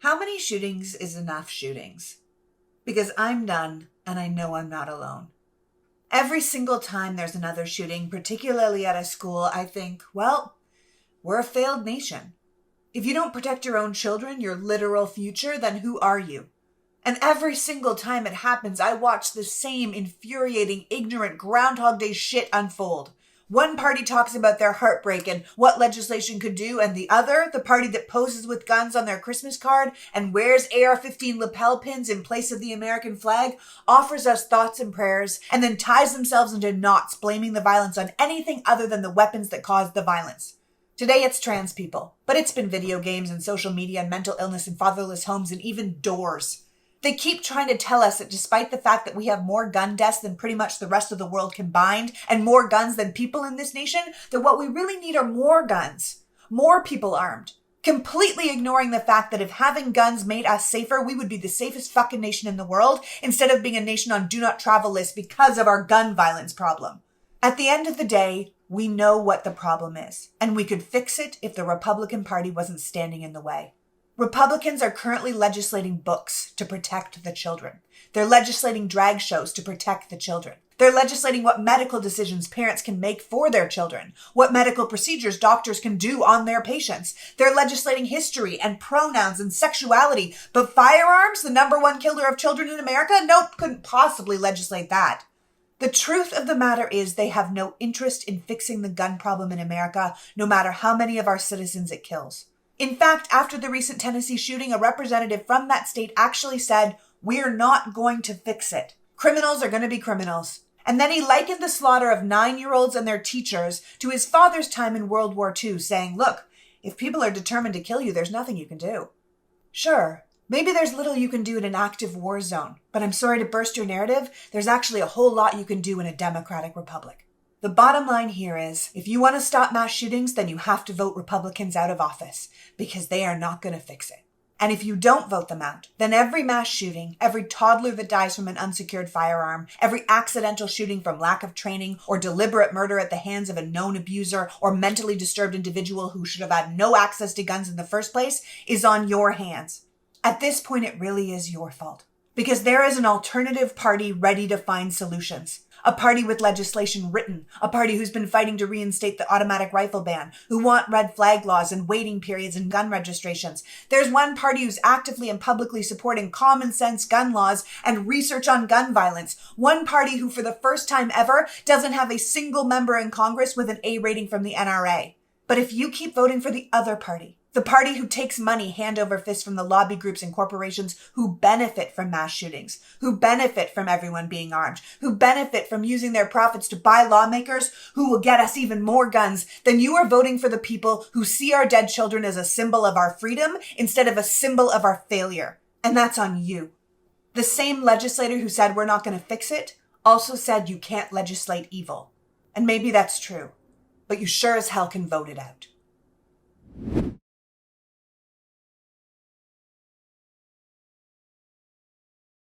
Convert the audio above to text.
How many shootings is enough shootings? Because I'm done, and I know I'm not alone. Every single time there's another shooting, particularly at a school, I think, well, we're a failed nation. If you don't protect your own children, your literal future, then who are you? And every single time it happens, I watch the same infuriating, ignorant Groundhog Day shit unfold. One party talks about their heartbreak and what legislation could do, and the other, the party that poses with guns on their Christmas card and wears AR-15 lapel pins in place of the American flag, offers us thoughts and prayers, and then ties themselves into knots blaming the violence on anything other than the weapons that caused the violence. Today it's trans people, but it's been video games and social media and mental illness and fatherless homes and even doors. They keep trying to tell us that despite the fact that we have more gun deaths than pretty much the rest of the world combined and more guns than people in this nation, that what we really need are more guns, more people armed, completely ignoring the fact that if having guns made us safer, we would be the safest fucking nation in the world instead of being a nation on do not travel lists because of our gun violence problem. At the end of the day, we know what the problem is, and we could fix it if the Republican Party wasn't standing in the way. Republicans are currently legislating books to protect the children. They're legislating drag shows to protect the children. They're legislating what medical decisions parents can make for their children, what medical procedures doctors can do on their patients. They're legislating history and pronouns and sexuality. But firearms, the number one killer of children in America? Nope, couldn't possibly legislate that. The truth of the matter is they have no interest in fixing the gun problem in America, no matter how many of our citizens it kills. In fact, after the recent Tennessee shooting, a representative from that state actually said, "We're not going to fix it. Criminals are going to be criminals." And then he likened the slaughter of 9-year-olds and their teachers to his father's time in World War II, saying, "Look, if people are determined to kill you, there's nothing you can do." Sure, maybe there's little you can do in an active war zone, but I'm sorry to burst your narrative, there's actually a whole lot you can do in a democratic republic. The bottom line here is, if you want to stop mass shootings, then you have to vote Republicans out of office, because they are not going to fix it. And if you don't vote them out, then every mass shooting, every toddler that dies from an unsecured firearm, every accidental shooting from lack of training or deliberate murder at the hands of a known abuser or mentally disturbed individual who should have had no access to guns in the first place is on your hands. At this point, it really is your fault. Because there is an alternative party ready to find solutions. A party with legislation written, a party who's been fighting to reinstate the automatic rifle ban, who want red flag laws and waiting periods and gun registrations. There's one party who's actively and publicly supporting common sense gun laws and research on gun violence. One party who for the first time ever doesn't have a single member in Congress with an A rating from the NRA. But if you keep voting for the other party, the party who takes money hand over fist from the lobby groups and corporations who benefit from mass shootings, who benefit from everyone being armed, who benefit from using their profits to buy lawmakers who will get us even more guns, then you are voting for the people who see our dead children as a symbol of our freedom instead of a symbol of our failure. And that's on you. The same legislator who said we're not going to fix it also said you can't legislate evil. And maybe that's true, but you sure as hell can vote it out.